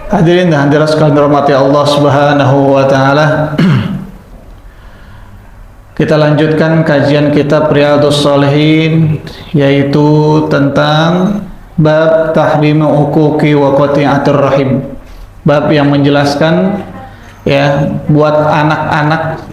Hadirin dan hadirat sekalian dirahmati Allah Subhanahu wa taala. Kita lanjutkan kajian kitab Riyadhus Shalihin, yaitu tentang bab tahrim uquqi wa qati'atir rahim. Bab yang menjelaskan ya buat anak-anak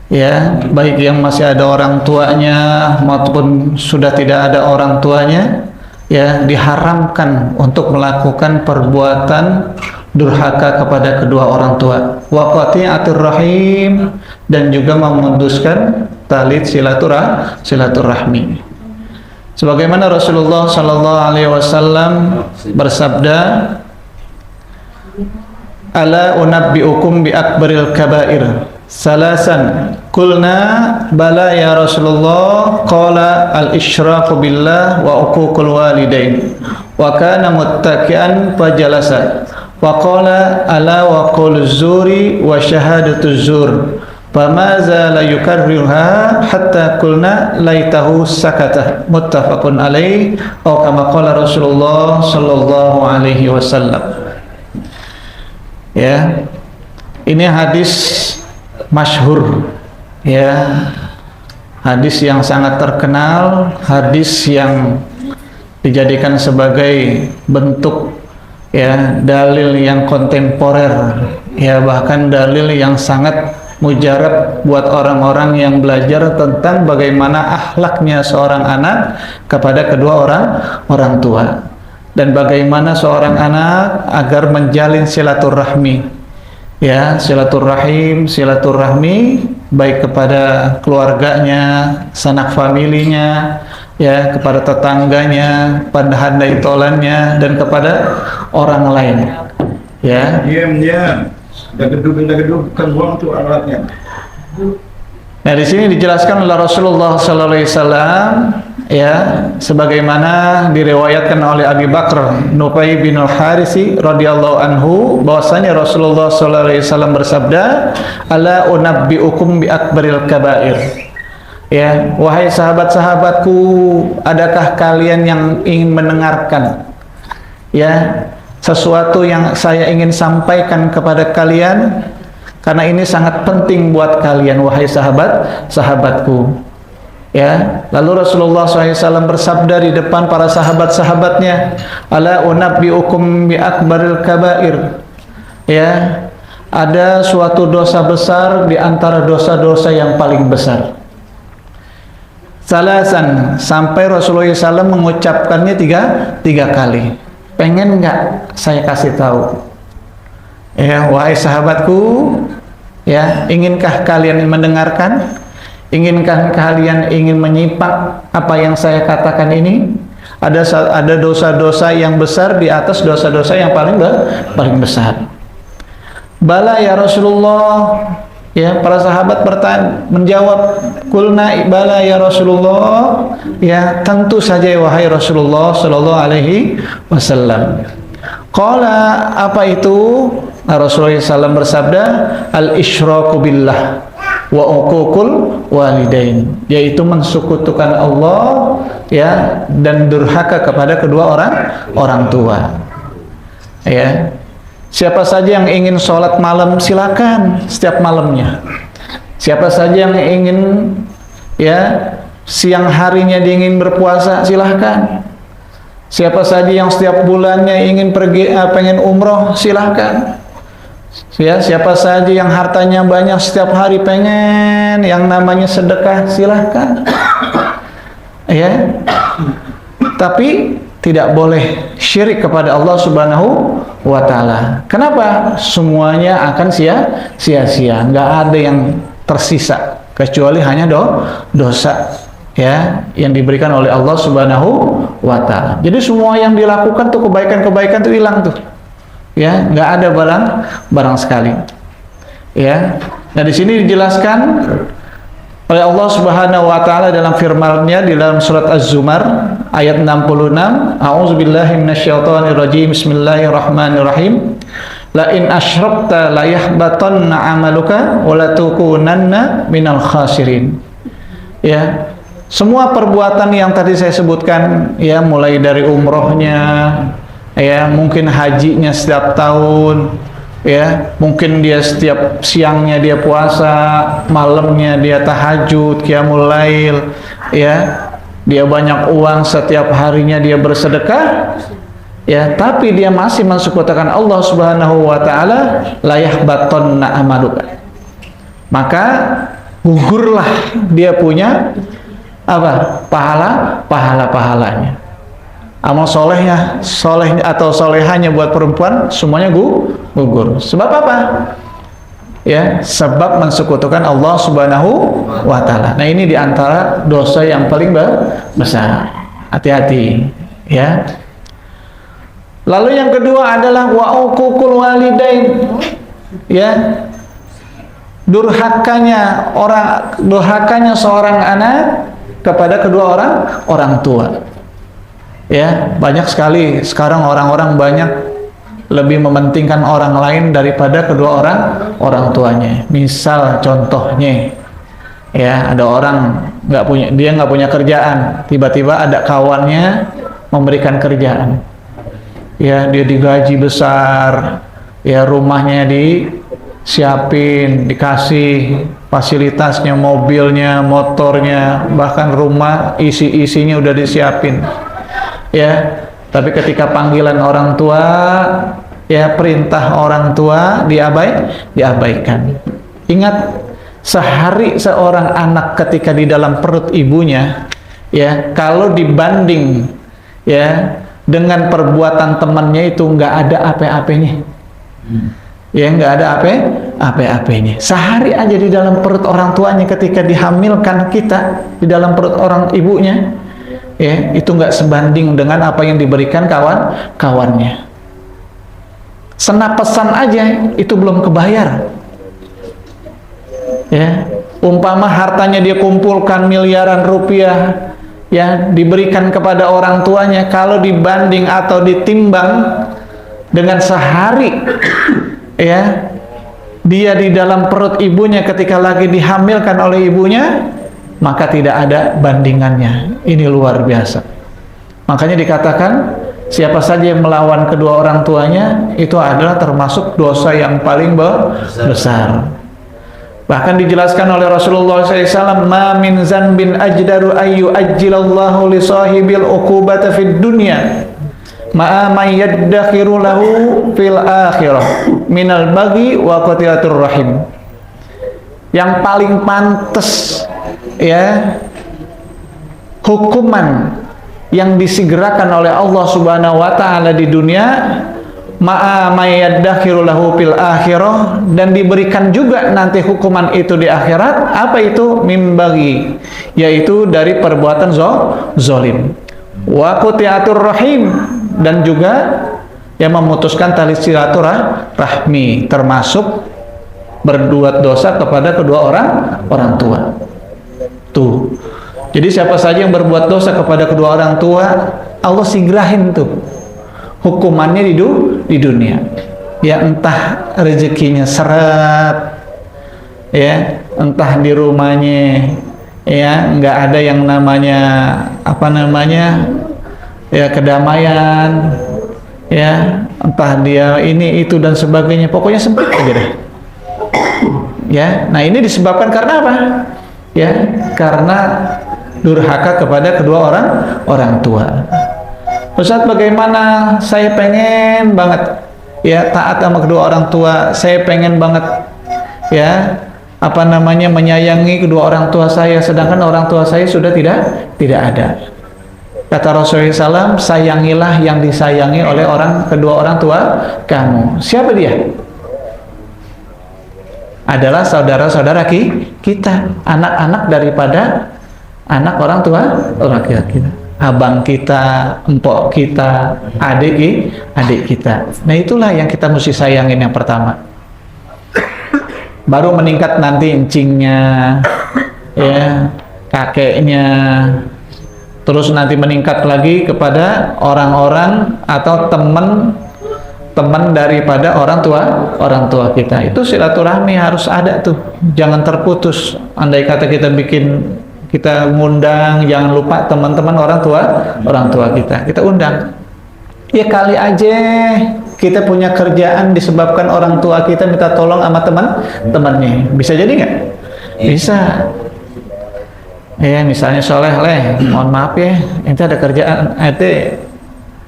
ya, baik yang masih ada orang tuanya maupun sudah tidak ada orang tuanya, ya diharamkan untuk melakukan perbuatan durhaka kepada kedua orang tua. Wa qati'atir rahim, dan juga memutuskan tali silaturahmi. Sebagaimana Rasulullah sallallahu alaihi wasallam bersabda, "Ala unabbiukum bi akbaril kabair." Salasan kulna bala ya Rasulullah, qala al-isyraku billah wa uququl walidain, wa kana muttaki'an fajalasa, wa qala ala wa quluz zuri wa syahadatuz zur, fama zala yukarriruha hatta kulna laitahu sakata. Muttafaqun alaih, atau kama qala Rasulullah sallallahu alaihi wasallam. Ya, ini hadis masyhur, ya, hadis yang sangat terkenal, hadis yang dijadikan sebagai bentuk ya dalil yang kontemporer, ya bahkan dalil yang sangat mujarab buat orang-orang yang belajar tentang bagaimana akhlaknya seorang anak kepada kedua orang tua, dan bagaimana seorang anak agar menjalin silaturahmi, ya, silaturahmi baik kepada keluarganya, sanak familinya, ya, kepada tetangganya, pada handai tolannya, dan kepada orang lain. Ya. Diam. Dagedug kan buang tuh alatnya. Nah, di sini dijelaskan oleh Rasulullah sallallahu alaihi wasallam, ya, sebagaimana diriwayatkan oleh Abi Bakr Nufai bin Al-Harisi radhiyallahu anhu, bahwasanya Rasulullah sallallahu alaihi wasallam bersabda, "Ala unabbiukum bi akbaril kabair." Ya, wahai sahabat-sahabatku, adakah kalian yang ingin mendengarkan ya sesuatu yang saya ingin sampaikan kepada kalian, karena ini sangat penting buat kalian wahai sahabat-sahabatku. Ya, lalu Rasulullah SAW bersabda di depan para sahabat-sahabatnya, "Ala unabbiukum bi akbaril kabair." Ya, ada suatu dosa besar di antara dosa-dosa yang paling besar. Salasan, sampai Rasulullah SAW mengucapkannya tiga kali. Pengen nggak saya kasih tahu? Ya, wahai sahabatku, ya, inginkah kalian mendengarkan? Inginkah kalian ingin menyimak apa yang saya katakan ini? Ada dosa-dosa yang besar di atas dosa-dosa yang paling besar. Bala ya Rasulullah. Ya, para sahabat menjawab, kulna bala ya Rasulullah. Ya, tentu saja wahai Rasulullah sallallahu alaihi wasallam. Qala, apa itu? Nah, Rasulullah SAW bersabda, al-isyraku billah wa uququl walidain, yaitu mensekutukan Allah, ya, dan durhaka kepada kedua orang tua. Ya. Siapa saja yang ingin sholat malam, silakan setiap malamnya. Siapa saja yang ingin ya siang harinya ingin berpuasa, silahkan. Siapa saja yang setiap bulannya ingin pergi pengen umroh, silahkan. Ya, siapa saja yang hartanya banyak setiap hari pengen yang namanya sedekah, silahkan. Ya, tapi tidak boleh syirik kepada Allah Subhanahu wa ta'ala. Kenapa? Semuanya akan sia-sia, nggak ada yang tersisa kecuali hanya dosa, ya, yang diberikan oleh Allah Subhanahu wa ta'ala. Jadi semua yang dilakukan tuh kebaikan-kebaikan tuh hilang tuh, ya, nggak ada barang sekali, ya. Nah, di sini dijelaskan oleh Allah Subhanahu wa taala dalam firman-Nya di dalam surat Az-Zumar ayat 66, a'udzubillahi minasyaitonirrajim, bismillahirrahmanirrahim, la in asyrakta la yahbatanna 'amaluka wa la takunanna minal khasirin. Ya, semua perbuatan yang tadi saya sebutkan, ya, mulai dari umrohnya, ya mungkin hajinya setiap tahun, ya mungkin dia setiap siangnya dia puasa, malamnya dia tahajud, qiyamul lail, ya dia banyak uang, setiap harinya dia bersedekah, ya tapi dia masih mensekutukan Allah Subhanahu wa taala, la yahbatanna amaluka, maka gugurlah dia punya apa? Pahalanya. Amal solehnya atau solehanya buat perempuan semuanya gugur. Sebab apa? Ya, sebab mensekutukan Allah Subhanahu wa taala. Nah, ini diantara dosa yang paling besar. Hati-hati, ya. Lalu yang kedua adalah wa uququl walidain. Ya. Durhakanya seorang anak kepada kedua orang tua. Ya, banyak sekali sekarang orang-orang banyak lebih mementingkan orang lain daripada kedua orang tuanya. Misal contohnya, ya ada orang dia nggak punya kerjaan, tiba-tiba ada kawannya memberikan kerjaan. Ya, dia digaji besar, ya rumahnya disiapin, dikasih fasilitasnya, mobilnya, motornya, bahkan rumah isinya udah disiapin. Ya, tapi ketika panggilan orang tua, ya perintah orang tua diabaikan. Ingat, sehari seorang anak ketika di dalam perut ibunya, ya kalau dibanding ya dengan perbuatan temannya itu nggak ada apa-apanya. Ya nggak ada apa-apanya. Sehari aja di dalam perut orang tuanya ketika dihamilkan kita di dalam perut orang ibunya, ya itu nggak sebanding dengan apa yang diberikan kawannya. Senapasan aja itu belum kebayar. Ya, umpama hartanya dia kumpulkan miliaran rupiah, ya diberikan kepada orang tuanya, kalau dibanding atau ditimbang dengan sehari, ya dia di dalam perut ibunya ketika lagi dihamilkan oleh ibunya, maka tidak ada bandingannya. Ini luar biasa. Makanya dikatakan siapa saja yang melawan kedua orang tuanya itu adalah termasuk dosa yang paling besar. Bahkan dijelaskan oleh Rasulullah SAW, ma min zanbin ajdaru ayyu ajjilallahu li sahibil uqubata fid dunya ma'a may yaddakhiru lahu fil akhirah minal baghi wa qatilatur rahim. Yang paling pantas, ya, hukuman yang disegerakan oleh Allah Subhanahu wa taala di dunia, ma'a mayyadakhiru lahu fil akhirah, dan diberikan juga nanti hukuman itu di akhirat. Apa itu? Mimbagi, yaitu dari perbuatan zalim. Wa qati'atur rahim, dan juga yang memutuskan tali silaturahmi, termasuk berbuat dosa kepada kedua orang tua. Tuh. Jadi siapa saja yang berbuat dosa kepada kedua orang tua, Allah sigrahin tuh hukumannya di dunia. Ya entah rezekinya seret, ya entah di rumahnya ya nggak ada yang namanya ya kedamaian, ya entah dia ini itu dan sebagainya, pokoknya sempit aja deh. Ya, nah ini disebabkan karena apa? Ya, karena durhaka kepada kedua orang tua. Ustaz, bagaimana saya pengen banget ya taat sama kedua orang tua, saya pengen banget ya menyayangi kedua orang tua saya, sedangkan orang tua saya sudah tidak ada. Kata Rasulullah SAW, sayangilah yang disayangi oleh kedua orang tua kamu. Siapa dia? Adalah saudara-saudara kita, anak-anak daripada anak orang tua kita, abang kita, empok kita, adik kita. Nah itulah yang kita mesti sayangin yang pertama. Baru meningkat nanti encingnya, ya kakeknya, terus nanti meningkat lagi kepada orang-orang atau teman daripada orang tua kita. Itu silaturahmi harus ada tuh, jangan terputus. Andai kata kita ngundang, jangan lupa teman-teman orang tua kita undang Ya kali aja kita punya kerjaan disebabkan orang tua kita minta tolong sama teman-temannya. Bisa jadi nggak? Bisa. Ya misalnya Soleh, mohon maaf ya, ente ada kerjaan, ente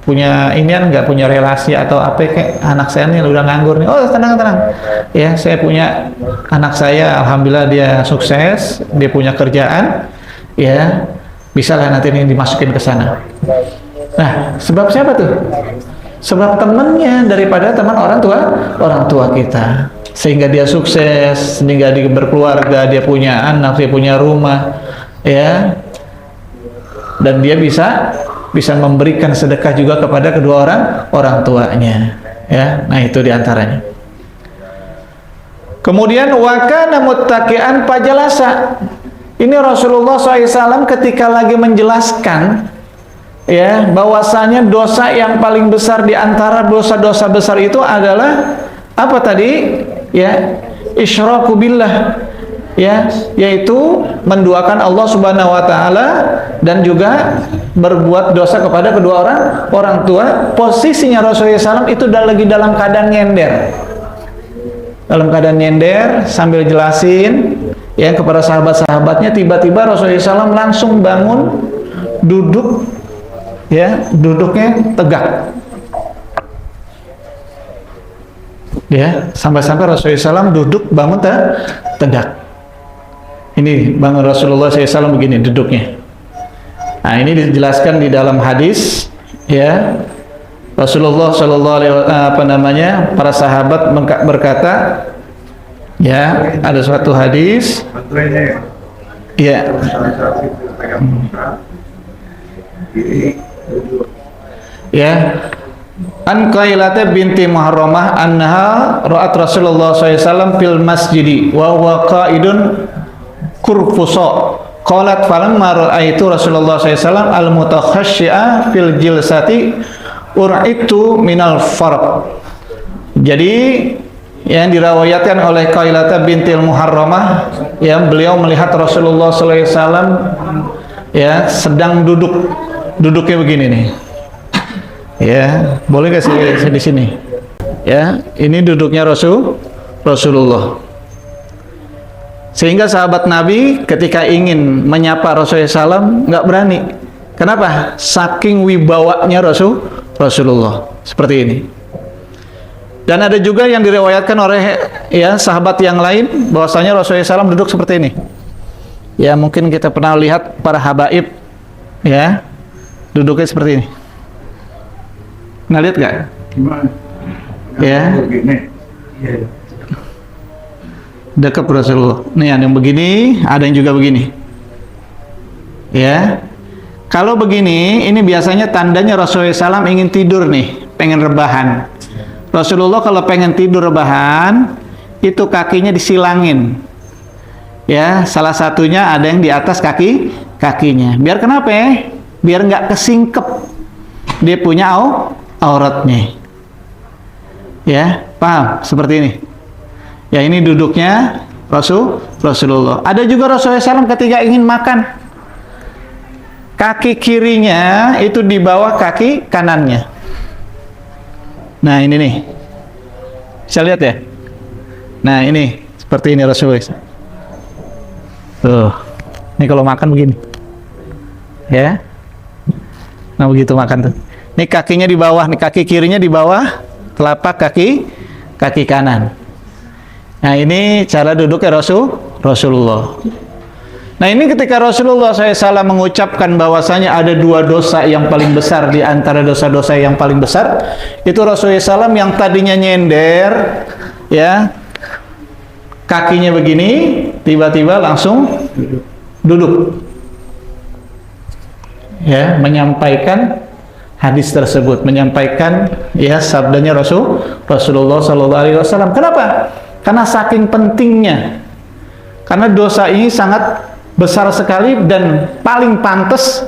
punya inian nggak, punya relasi atau apa, kayak anak saya nih udah nganggur nih. Oh tenang, ya saya punya anak saya, alhamdulillah dia sukses, dia punya kerjaan, ya bisa lah nanti ini dimasukin ke sana. Nah sebab siapa tuh? Sebab temannya, daripada teman orang tua kita, sehingga dia sukses, sehingga dia berkeluarga, dia punya anak, dia punya rumah, ya, dan dia bisa memberikan sedekah juga kepada kedua orang tuanya, ya. Nah itu diantaranya. Kemudian wakana muttaqian pajalasa. Ini Rasulullah SAW ketika lagi menjelaskan, ya, bahwasanya dosa yang paling besar di antara dosa-dosa besar itu adalah apa tadi? Ya, isyraku billah. Ya, yaitu menduakan Allah Subhanahu wa taala dan juga berbuat dosa kepada kedua orang tua. Posisinya Rasulullah SAW itu lagi dalam keadaan nyender. Dalam keadaan nyender sambil jelasin ya kepada sahabat-sahabatnya, tiba-tiba Rasulullah SAW langsung bangun, duduk, ya, duduknya tegak. Ya, sampai-sampai Rasulullah SAW duduk bangun tegak. Ini bangun Rasulullah SAW begini duduknya. Nah ini dijelaskan di dalam hadis, ya. Rasulullah para sahabat berkata, ya, ada suatu hadis, ya, ya, an Qailata binti Muharramah annaha ra'at Rasulullah SAW fil masjidi wa huwa qa'idun kurfuso. Qalat falamma ra'aitu Rasulullah SAW al-mutakhashshi'a fil jilsati ur'itu minal farq. Jadi yang dirawayatkan oleh Qailata binti Muharramah, ya, beliau melihat Rasulullah SAW ya sedang duduknya begini nih. Ya, boleh nggak saya di sini? Ya, ini duduknya Rasulullah. Sehingga sahabat Nabi ketika ingin menyapa Rasulullah SAW nggak berani. Kenapa? Saking wibawanya Rasulullah seperti ini. Dan ada juga yang diriwayatkan oleh ya sahabat yang lain bahwasanya Rasulullah SAW duduk seperti ini. Ya mungkin kita pernah lihat para habaib, ya, duduknya seperti ini. Nah lihat nggak? Ya. Dekat Rasulullah. Nih ada yang begini, ada yang juga begini. Ya. Kalau begini, ini biasanya tandanya Rasulullah SAW ingin tidur nih, pengen rebahan. Rasulullah kalau pengen tidur rebahan, itu kakinya disilangin. Ya, salah satunya ada yang di atas kakinya. Biar kenapa ya? Biar nggak kesingkep. Dia punya auratnya. Ya, paham? Seperti ini. Ya, ini duduknya Rasulullah. Ada juga Rasulullah SAW ketika ingin makan, kaki kirinya itu di bawah kaki kanannya. Nah ini nih, bisa lihat ya. Nah ini seperti ini Rasulullah. Tuh, ini kalau makan begini, ya. Nah begitu makan tuh. Ini kakinya di bawah, nih kaki kirinya di bawah telapak kaki kanan. Nah ini cara duduknya Rasulullah. Nah ini ketika Rasulullah SAW mengucapkan bahwasanya ada dua dosa yang paling besar di antara dosa-dosa yang paling besar, itu Rasulullah SAW yang tadinya nyender, ya, kakinya begini, tiba-tiba langsung duduk, ya, menyampaikan hadis tersebut, menyampaikan ya sabdanya Rasulullah SAW. Kenapa? Karena saking pentingnya, karena dosa ini sangat besar sekali dan paling pantas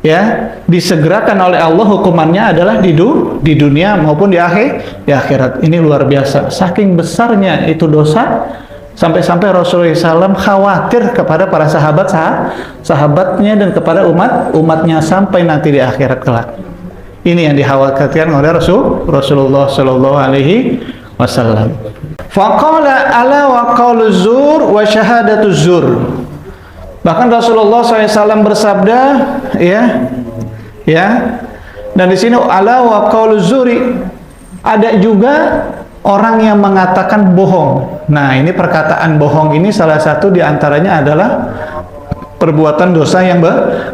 ya disegerakan oleh Allah hukumannya adalah di dunia maupun di akhirat. Ini luar biasa. Saking besarnya itu dosa sampai-sampai Rasulullah SAW khawatir kepada para sahabatnya dan kepada umatnya sampai nanti di akhirat kelak. Ini yang dikhawatirkan oleh Rasulullah Shallallahu Alaihi Wasallam. Faqala ala wa qaulu zur wa syahadatu zur. Bahkan Rasulullah SAW bersabda, ya, dan di sini ala wa qaulu zuri, ada juga orang yang mengatakan bohong. Nah, ini perkataan bohong ini salah satu diantaranya adalah perbuatan dosa yang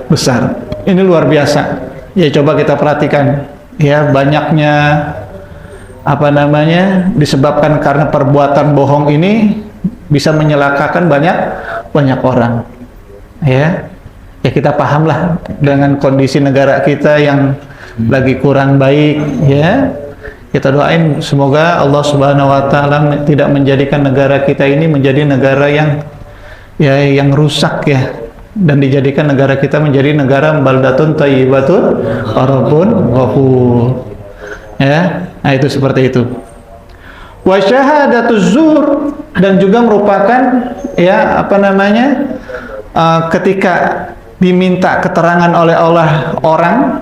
besar. Ini luar biasa. Ya, coba kita perhatikan. Ya, banyaknya disebabkan karena perbuatan bohong ini bisa menyelakakan banyak orang. Ya, kita pahamlah dengan kondisi negara kita yang lagi kurang baik. Ya, kita doain semoga Allah Subhanahu Wa Taala tidak menjadikan negara kita ini menjadi negara yang rusak ya, dan dijadikan negara kita menjadi negara baldatun thayyibatun rabbun ghafur. Ya, nah itu seperti itu. Wa syahadatuz zur, dan juga merupakan ketika diminta keterangan oleh orang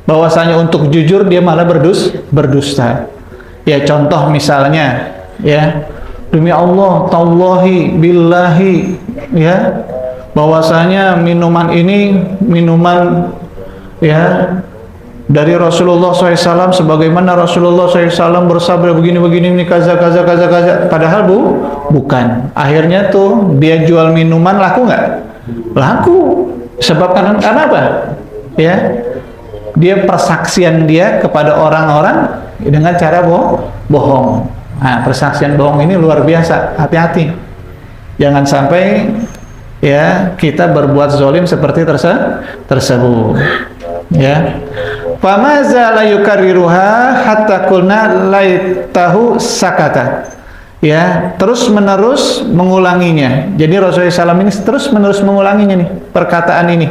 bahwasanya untuk jujur dia malah berdusta. Ya, contoh misalnya, ya, demi Allah, tallahi, billahi, ya, bahwasanya minuman ini minuman ya dari Rasulullah SAW, sebagaimana Rasulullah SAW bersabda begini-begini, ini kaza. Padahal bukan. Akhirnya tuh dia jual minuman, laku nggak? Laku. Sebab karena apa? Ya, dia persaksian dia kepada orang-orang dengan cara bohong. Nah, persaksian bohong ini luar biasa. Hati-hati. Jangan sampai ya kita berbuat zalim seperti tersebut. Ya. Famaza la yukarriruha hatta qulna laitahu sakata. Ya, terus menerus mengulanginya. Jadi Rasulullah SAW ini terus menerus mengulanginya nih, perkataan ini.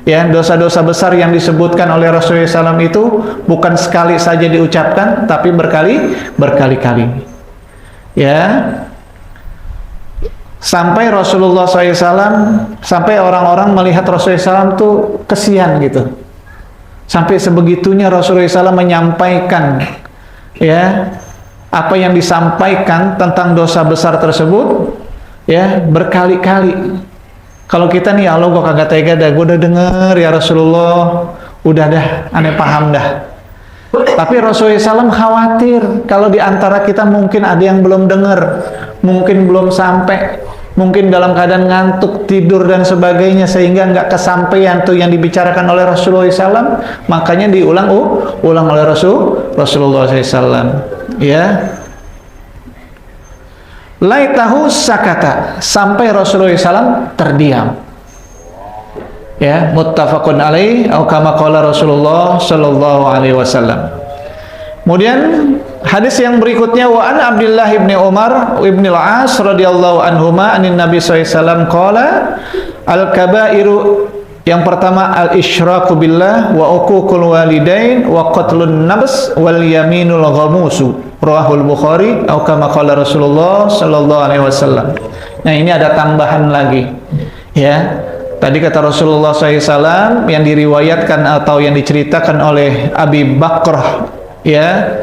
Ya, dosa-dosa besar yang disebutkan oleh Rasulullah SAW itu bukan sekali saja diucapkan, tapi berkali-kali. Ya, sampai Rasulullah SAW, sampai orang-orang melihat Rasulullah SAW tuh kesian gitu. Sampai sebegitunya Rasulullah SAW menyampaikan ya apa yang disampaikan tentang dosa besar tersebut ya berkali-kali. Kalau kita nih, Allah gua kagak tega dah, gua udah denger ya Rasulullah, udah dah, aneh paham dah. Tapi Rasulullah SAW khawatir kalau di antara kita mungkin ada yang belum denger, mungkin belum sampai, mungkin dalam keadaan ngantuk, tidur dan sebagainya, sehingga nggak kesampaian tuh yang dibicarakan oleh Rasulullah SAW. Makanya diulang oleh Rasulullah SAW. Ya, laitahu sakata, sampai Rasulullah SAW terdiam. Ya, muttafaqun alaih atau kama qala Rasulullah sallallahu alaihi wasallam. Kemudian hadis yang berikutnya, wa an Abdullah ibn Umar ibn al-As radhiyallahu anhuma anin Nabi sallallahu alaihi wasallam qala al-kabairu, yang pertama al-isyraku billah wa uququl walidain wa qatlun nafs wal yaminul ghamusu, rawahul Bukhari atau kama qala Rasulullah sallallahu alaihi wasallam. Nah, ini ada tambahan lagi. Ya, tadi kata Rasulullah SAW yang diriwayatkan atau yang diceritakan oleh Abi Bakrah ya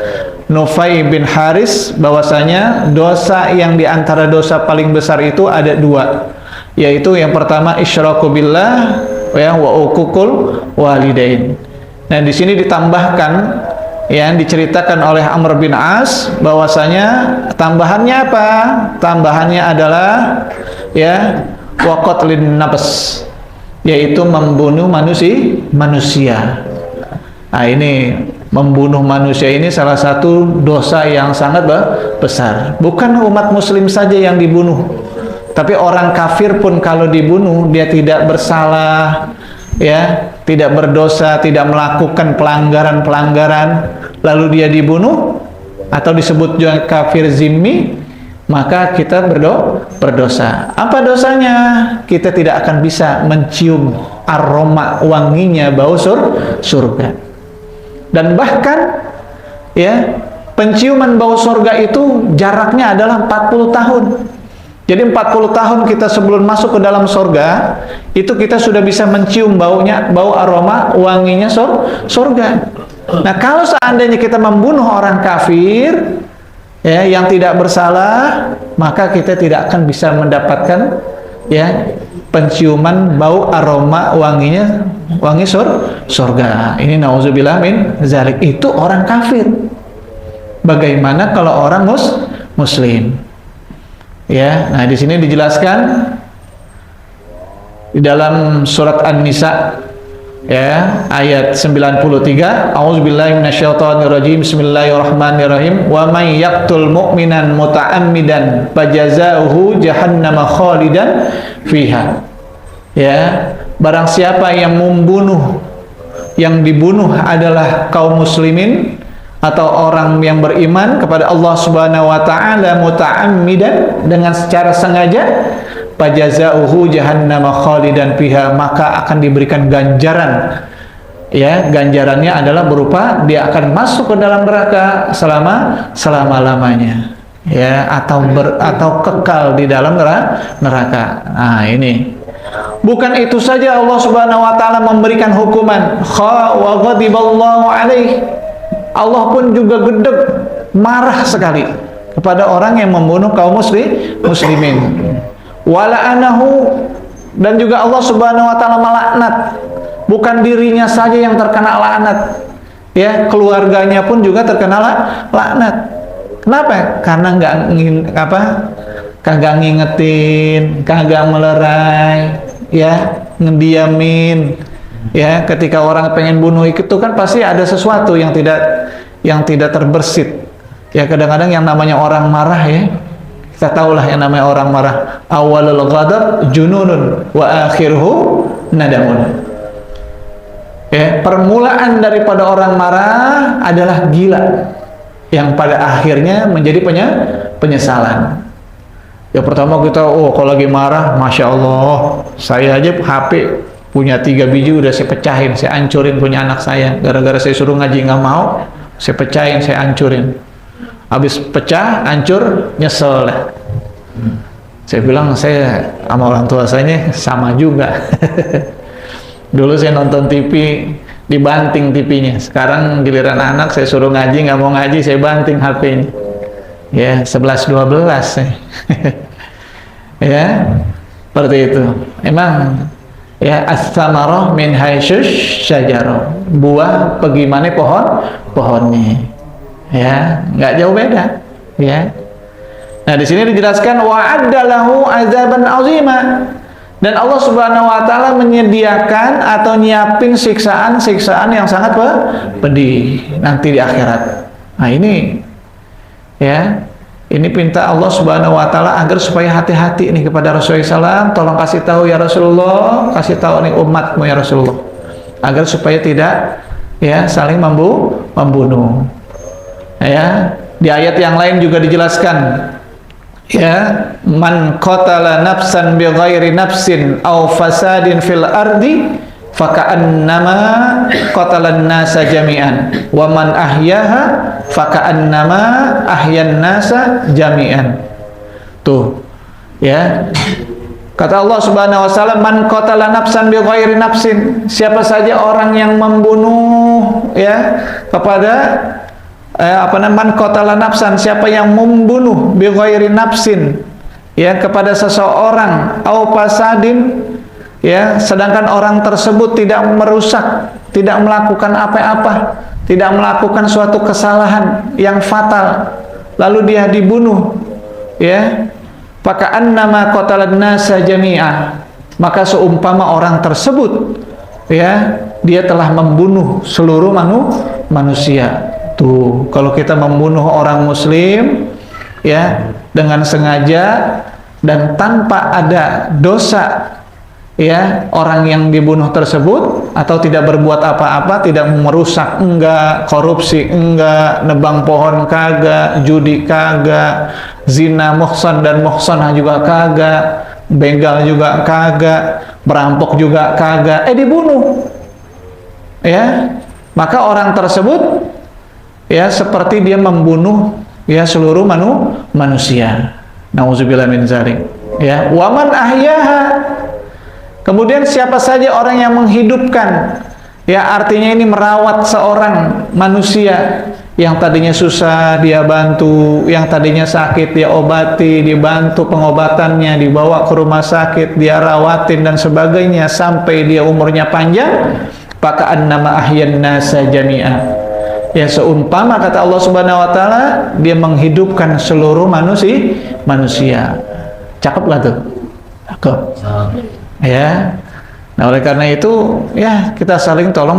Nufai bin Haris, bahwasanya dosa yang diantara dosa paling besar itu ada dua, yaitu yang pertama isyraku billah ya wa uququl walidain. Nah, di sini ditambahkan yang diceritakan oleh Amr bin As, bahwasanya tambahannya apa? Tambahannya adalah ya wa qatlin nafs, yaitu membunuh manusia. Nah, ini membunuh manusia ini salah satu dosa yang sangat besar. Bukan umat muslim saja yang dibunuh, tapi orang kafir pun kalau dibunuh dia tidak bersalah, ya, tidak berdosa, tidak melakukan pelanggaran-pelanggaran, lalu dia dibunuh atau disebut juga kafir zimmi, maka kita berdosa. Apa dosanya? Kita tidak akan bisa mencium aroma wanginya bau surga. Dan bahkan ya, penciuman bau surga itu jaraknya adalah 40 tahun. Jadi 40 tahun kita sebelum masuk ke dalam surga, itu kita sudah bisa mencium baunya, bau aroma wanginya surga. Nah, kalau seandainya kita membunuh orang kafir ya yang tidak bersalah, maka kita tidak akan bisa mendapatkan ya penciuman bau aroma wangi surga. Ini nauzubillah min zalik. Itu orang kafir. Bagaimana kalau orang muslim? Ya, nah di sini dijelaskan di dalam surat An-Nisa ya ayat 93, a'udzubillahi minasyaitonirrajim, bismillahirrahmanirrahim, wa may yaqtul mu'minan muta'ammidan fajazaohu jahannama khalidan fiha. Ya, barang siapa yang yang dibunuh adalah kaum muslimin atau orang yang beriman kepada Allah Subhanahu wa taala muta'ammidan, dengan secara sengaja, fajazauhu jahannama khalidan fiha, maka akan diberikan ganjaran. Ya, ganjarannya adalah berupa dia akan masuk ke dalam neraka selama-lamanya. Ya, atau kekal di dalam neraka. Nah, ini. Bukan itu saja, Allah Subhanahu wa taala memberikan hukuman wa ghadiballahu alaihi. Allah pun juga gedeg, marah sekali kepada orang yang membunuh kaum muslimin. Wala'anahu, dan juga Allah Subhanahu wa taala melaknat. Bukan dirinya saja yang terkena laknat, ya, keluarganya pun juga terkena laknat. Kenapa? Karena kagak ngingetin, kagak melerai, ya, ngediamin. Ya, ketika orang pengen bunuh itu kan pasti ada sesuatu yang tidak terbersit. Ya, kadang-kadang yang namanya orang marah, ya, kita tahulah yang namanya orang marah. Awalul ghadab jununun wa akhiruhu nadamun. Ya, permulaan daripada orang marah adalah gila, yang pada akhirnya menjadi penyesalan. Ya, pertama kita, kalau lagi marah, Masya Allah, saya aja HP punya 3 biji udah saya pecahin, saya hancurin punya anak saya. Gara-gara saya suruh ngaji nggak mau, saya pecahin, saya hancurin. Habis pecah, hancur, nyesel dah. Saya bilang, saya sama orang tua saya sama juga. Dulu saya nonton TV, dibanting TV-nya. Sekarang giliran anak, saya suruh ngaji, nggak mau ngaji, saya banting HP-nya. Ya, 11-12. Ya, seperti itu. Emang ya, as-samarah min haitsyush syajarah, buah bagaimana pohonnya. Ya, nggak jauh beda. Ya. Nah, di sini dijelaskan wa'adda lahu azaban azima, dan Allah Subhanahu wa taala menyediakan atau nyiapin siksaan-siksaan yang sangat pedih nanti di akhirat. Nah, ini ya, ini pinta Allah Subhanahu wa taala agar supaya hati-hati nih kepada Rasulullah SAW. Tolong kasih tahu ya Rasulullah, kasih tahu nih umatmu ya Rasulullah, agar supaya tidak ya saling membunuh. Ya, di ayat yang lain juga dijelaskan, ya, man qatala nafsan bighairi nafsin aw fasadin fil ardi faka'annama qatalan nasa jami'an wa man ahyaha faka'annama ahyan nasa jami'an. Tuh, ya, kata Allah Subhanahu wa taala, man qatala nafsan bighairi nafsin, siapa saja orang yang membunuh, ya, kepada man qatala nafsan, siapa yang membunuh bighairi nafsin, ya, kepada seseorang, au fasadin, ya, sedangkan orang tersebut tidak merusak, tidak melakukan apa-apa, tidak melakukan suatu kesalahan yang fatal, lalu dia dibunuh, ya, faka'annama qatalan nasa jami'a, maka seumpama orang tersebut, ya, dia telah membunuh seluruh manusia. Tuh, kalau kita membunuh orang muslim, ya, dengan sengaja dan tanpa ada dosa, ya, orang yang dibunuh tersebut, atau tidak berbuat apa-apa, tidak merusak, enggak, korupsi enggak, nebang pohon kagak, judi kagak, zina muhsan dan muhsanah juga kagak, begal juga kagak, merampok juga kagak, dibunuh, ya, maka orang tersebut, ya, seperti dia membunuh, ya, seluruh manusia. Nauzubillah min dzalik. Ya, waman ahyaha, kemudian siapa saja orang yang menghidupkan, Ya, artinya ini merawat seorang manusia yang tadinya susah dia bantu, yang tadinya sakit dia obati, dibantu pengobatannya, dibawa ke rumah sakit, dia rawatin dan sebagainya sampai dia umurnya panjang. Faka'annama ahyan nasa jami'a. Ya, seumpama kata Allah Subhanahu wa taala, dia menghidupkan seluruh manusia. Cakep gak tuh? Cakep. Ya. Nah, oleh karena itu, ya kita saling tolong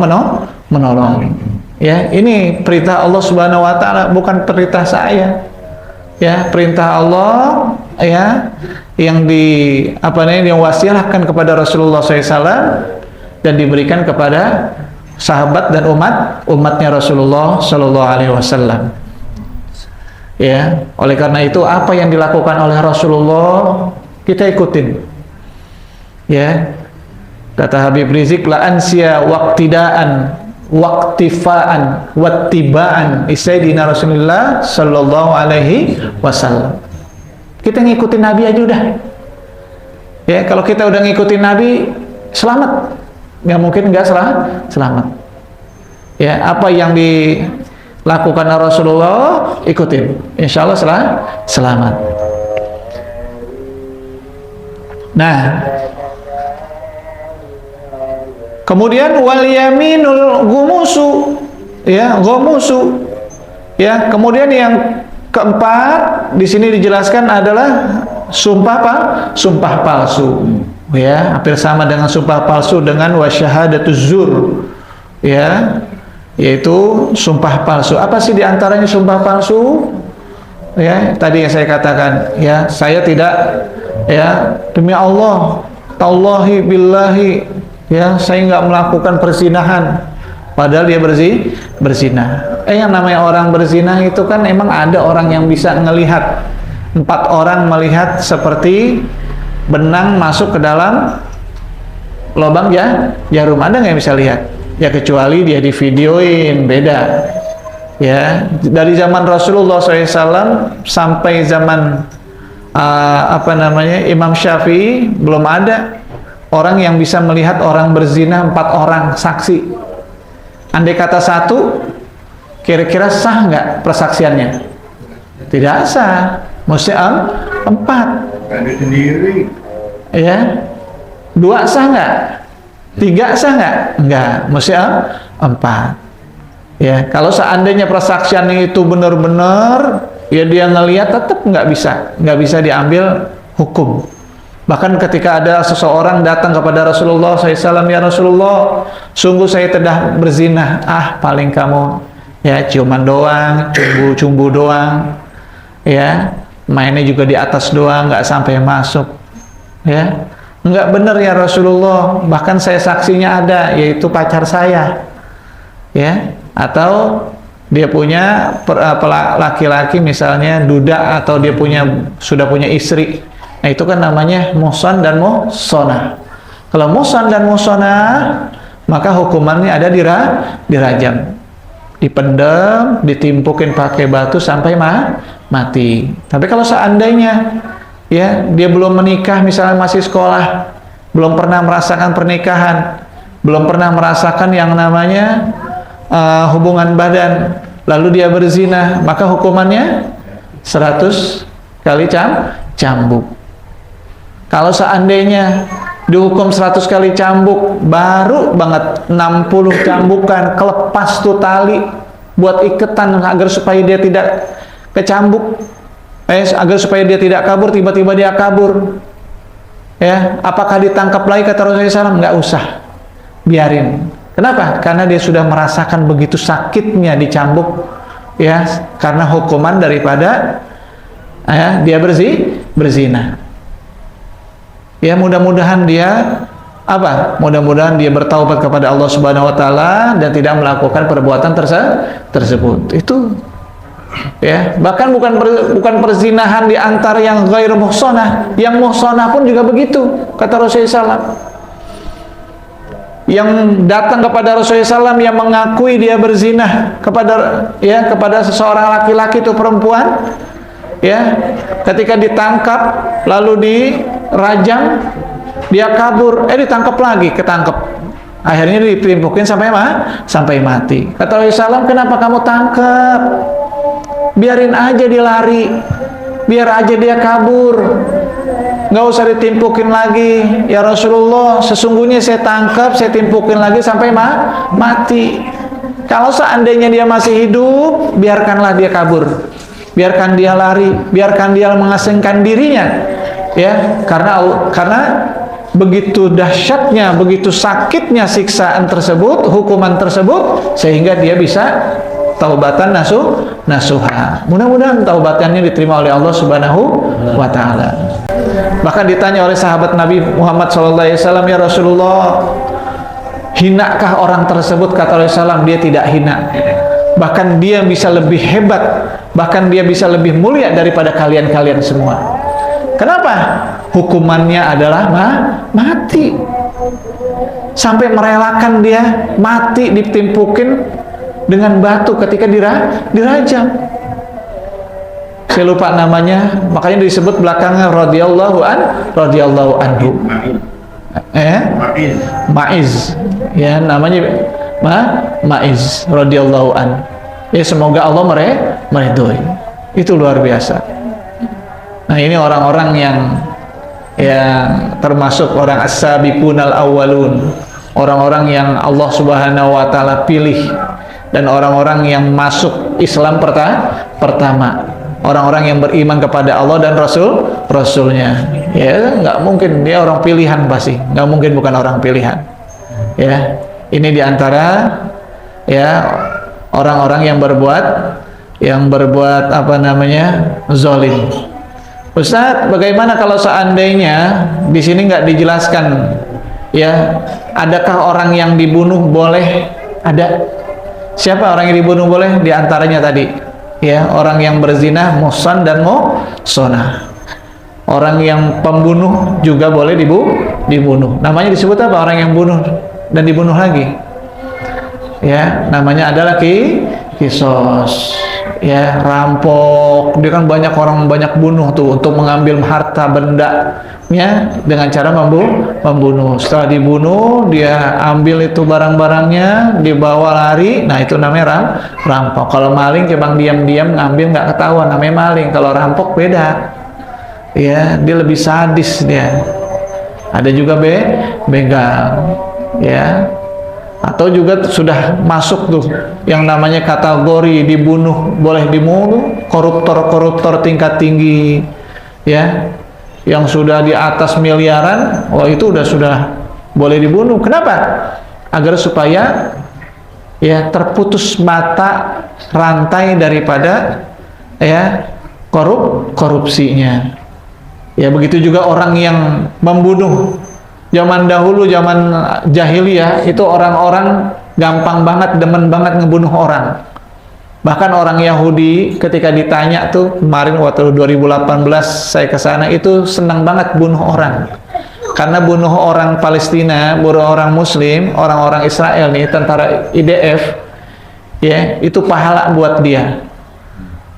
menolong. Ya, ini perintah Allah Subhanahu wa taala, bukan perintah saya. Ya, perintah Allah ya yang yang wasiatkan kepada Rasulullah SAW dan diberikan kepada sahabat dan umatnya Rasulullah Sallallahu Alaihi Wasallam. Ya, oleh karena itu apa yang dilakukan oleh Rasulullah kita ikutin. Ya, kata Habib Rizik, la ansya waqtidaan waqtifaan wattibaan Sayyidina Rasulullah Sallallahu Alaihi Wasallam. Kita ngikutin Nabi aja udah. Ya, kalau kita udah ngikutin Nabi, selamat. Nggak mungkin nggak selamat. Ya, apa yang dilakukan Rasulullah ikutin, insya Allah selamat. Nah, kemudian wal yaminul gumusu, ya gumusu, ya kemudian yang keempat di sini dijelaskan adalah sumpah palsu. Ya, hampir sama dengan sumpah palsu dengan wasyahadatuz zur, ya, yaitu sumpah palsu. Apa sih diantaranya sumpah palsu? Ya, tadi yang saya katakan, ya, saya tidak, ya, demi Allah, tallahi billahi, ya, saya nggak melakukan perzinahan, padahal dia berzina. Yang namanya orang berzina itu kan emang ada orang yang bisa ngelihat, 4 orang melihat seperti benang masuk ke dalam lubang jarum, ada nggak yang bisa lihat? Ya kecuali dia divideoin, beda. Ya, dari zaman Rasulullah SAW sampai zaman Imam Syafi'i belum ada orang yang bisa melihat orang berzina 4 orang saksi. Andai kata 1, kira-kira sah nggak persaksiannya? Tidak sah. Mesti 4. Ada sendiri. Ya, 2 sah nggak? 3 sah nggak? Enggak, mesti 4. Ya, kalau seandainya persaksiannya itu benar-benar, ya dia ngelihat tetap nggak bisa diambil hukum. Bahkan ketika ada seseorang datang kepada Rasulullah SAW, ya Rasulullah, sungguh saya telah berzina. Paling kamu ya ciuman doang, cumbu doang, ya mainnya juga di atas doang, nggak sampai masuk. Ya, nggak benar ya Rasulullah, bahkan saya saksinya ada, yaitu pacar saya. Ya, atau dia punya laki-laki misalnya duda, atau dia sudah punya istri. Nah, itu kan namanya muhsan dan muhsanah. Kalau muhsan dan muhsanah, maka hukumannya ada dirajam, dipendam, ditimpukin pakai batu sampai mati. Tapi kalau seandainya ya dia belum menikah, misalnya masih sekolah, belum pernah merasakan pernikahan, belum pernah merasakan yang namanya hubungan badan, lalu dia berzina, maka hukumannya 100 kali cambuk. Kalau seandainya dihukum 100 kali cambuk, baru banget 60 cambukan, kelepas tuh tali buat iketan agar supaya dia tidak kecambuk, agar supaya dia tidak kabur. Tiba-tiba dia kabur, ya, apakah ditangkap lagi? Kata Rasulullah SAW, nggak usah, biarin. Kenapa? Karena dia sudah merasakan begitu sakitnya dicambuk, ya, karena hukuman daripada dia berzina. Ya, mudah-mudahan dia mudah-mudahan dia bertaubat kepada Allah Subhanahu wa taala dan tidak melakukan perbuatan tersebut. Itu ya, bahkan bukan perzinahan di antara yang ghairu muhsanah, yang muhsanah pun juga begitu. Kata Rasulullah SAW, yang datang kepada Rasulullah SAW yang mengakui dia berzina kepada seseorang laki-laki itu perempuan, ya, ketika ditangkap lalu dirajam, dia kabur, ditangkap lagi, ketangkep, Akhirnya ditimpukin sampai mati. Kata Rasulullah, kenapa kamu tangkap? Biarin aja dia lari, biar aja dia kabur, nggak usah ditimpukin lagi. Ya Rasulullah, sesungguhnya saya tangkap, saya timpukin lagi sampai mati. Kalau seandainya dia masih hidup, biarkanlah dia kabur, biarkan dia lari, biarkan dia mengasingkan dirinya, ya, karena begitu dahsyatnya, begitu sakitnya siksaan tersebut, hukuman tersebut, sehingga dia bisa taubatan nasuha. Mudah-mudahan taubatannya diterima oleh Allah Subhanahu wa taala. Bahkan ditanya oleh sahabat Nabi Muhammad SAW, ya Rasulullah, hinakah orang tersebut? Kata Rasulullah, dia tidak hina. Bahkan dia bisa lebih hebat, bahkan dia bisa lebih mulia daripada kalian-kalian semua. Kenapa? Hukumannya adalah mati. Sampai merelakan dia mati ditimpukin dengan batu ketika dirajam. Saya lupa namanya, makanya disebut belakangnya radhiyallahu anhu. Ma'iz. Ya, namanya Ma'iz radhiyallahu an. Ya, semoga Allah meridhoi. Itu luar biasa. Nah, ini orang-orang yang termasuk orang as-sabiqunal awwalun, orang-orang yang Allah Subhanahu wa taala pilih, dan orang-orang yang masuk Islam pertama, orang-orang yang beriman kepada Allah dan Rasulnya. Ya, nggak mungkin dia orang pilihan, pasti nggak mungkin bukan orang pilihan. Ya, ini diantara orang-orang yang berbuat zalim. Ustaz, bagaimana kalau seandainya di sini nggak dijelaskan, ya, adakah orang yang dibunuh boleh? Ada. Siapa orang yang dibunuh boleh? Di antaranya tadi, ya, orang yang berzina, muhsan dan muhsanah. Orang yang pembunuh juga boleh dibunuh. Namanya disebut apa? Orang yang bunuh dan dibunuh lagi. Ya, namanya adalah kisos. Ya, rampok. Dia kan banyak bunuh tuh untuk mengambil harta bendanya dengan cara membunuh. Setelah dibunuh, dia ambil itu barang-barangnya, dibawa lari. Nah, itu namanya rampok. Kalau maling cuma diam-diam ngambil, nggak ketahuan, namanya maling. Kalau rampok beda. Ya, dia lebih sadis dia. Ada juga begal. Ya. Atau juga sudah masuk tuh yang namanya kategori dibunuh, boleh dibunuh, koruptor tingkat tinggi, ya, yang sudah di atas miliaran, itu sudah boleh dibunuh. Kenapa? Agar supaya terputus mata rantai daripada korupsinya. Ya, begitu juga orang yang membunuh. Zaman dahulu, zaman jahiliyah, itu orang-orang gampang banget, demen banget ngebunuh orang. Bahkan orang Yahudi ketika ditanya tuh, kemarin waktu 2018 saya ke sana, itu senang banget bunuh orang. Karena bunuh orang Palestina, bunuh orang Muslim, orang-orang Israel nih, tentara IDF, ya, itu pahala buat dia.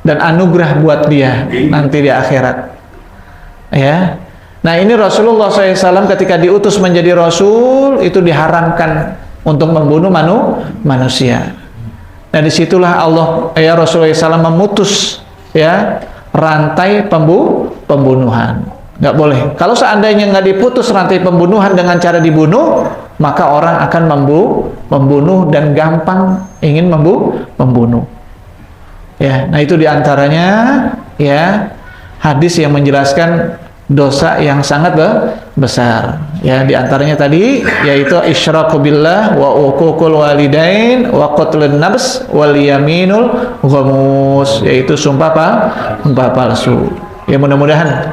Dan anugerah buat dia nanti di akhirat. Ya. Nah, ini Rasulullah SAW ketika diutus menjadi Rasul, itu diharamkan untuk membunuh manusia. Nah, disitulah Rasulullah SAW memutus rantai pembunuhan. Nggak boleh. Kalau seandainya nggak diputus rantai pembunuhan dengan cara dibunuh, maka orang akan membunuh dan gampang ingin membunuh. Ya, nah itu diantaranya hadis yang menjelaskan dosa yang sangat besar. Ya, diantaranya tadi yaitu isyraku billah wa uququl walidain wa qatlun nafs wal yaminul ghamus, yaitu sumpah palsu. Ya, mudah-mudahan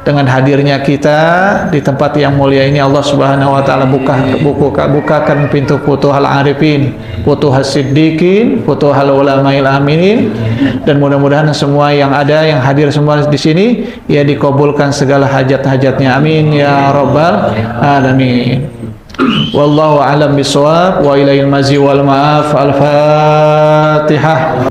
dengan hadirnya kita di tempat yang mulia ini, Allah Subhanahu wa taala bukakan pintu futuhal arifin, futuhas siddiqin, futuhal ulamail aminin, dan mudah-mudahan semua yang hadir semua di sini dikabulkan segala hajat-hajatnya, amin ya rabbal alamin. Wallahu a'lam bishawab wa ilaihil mazi wal ma'af. Al-Fatihah.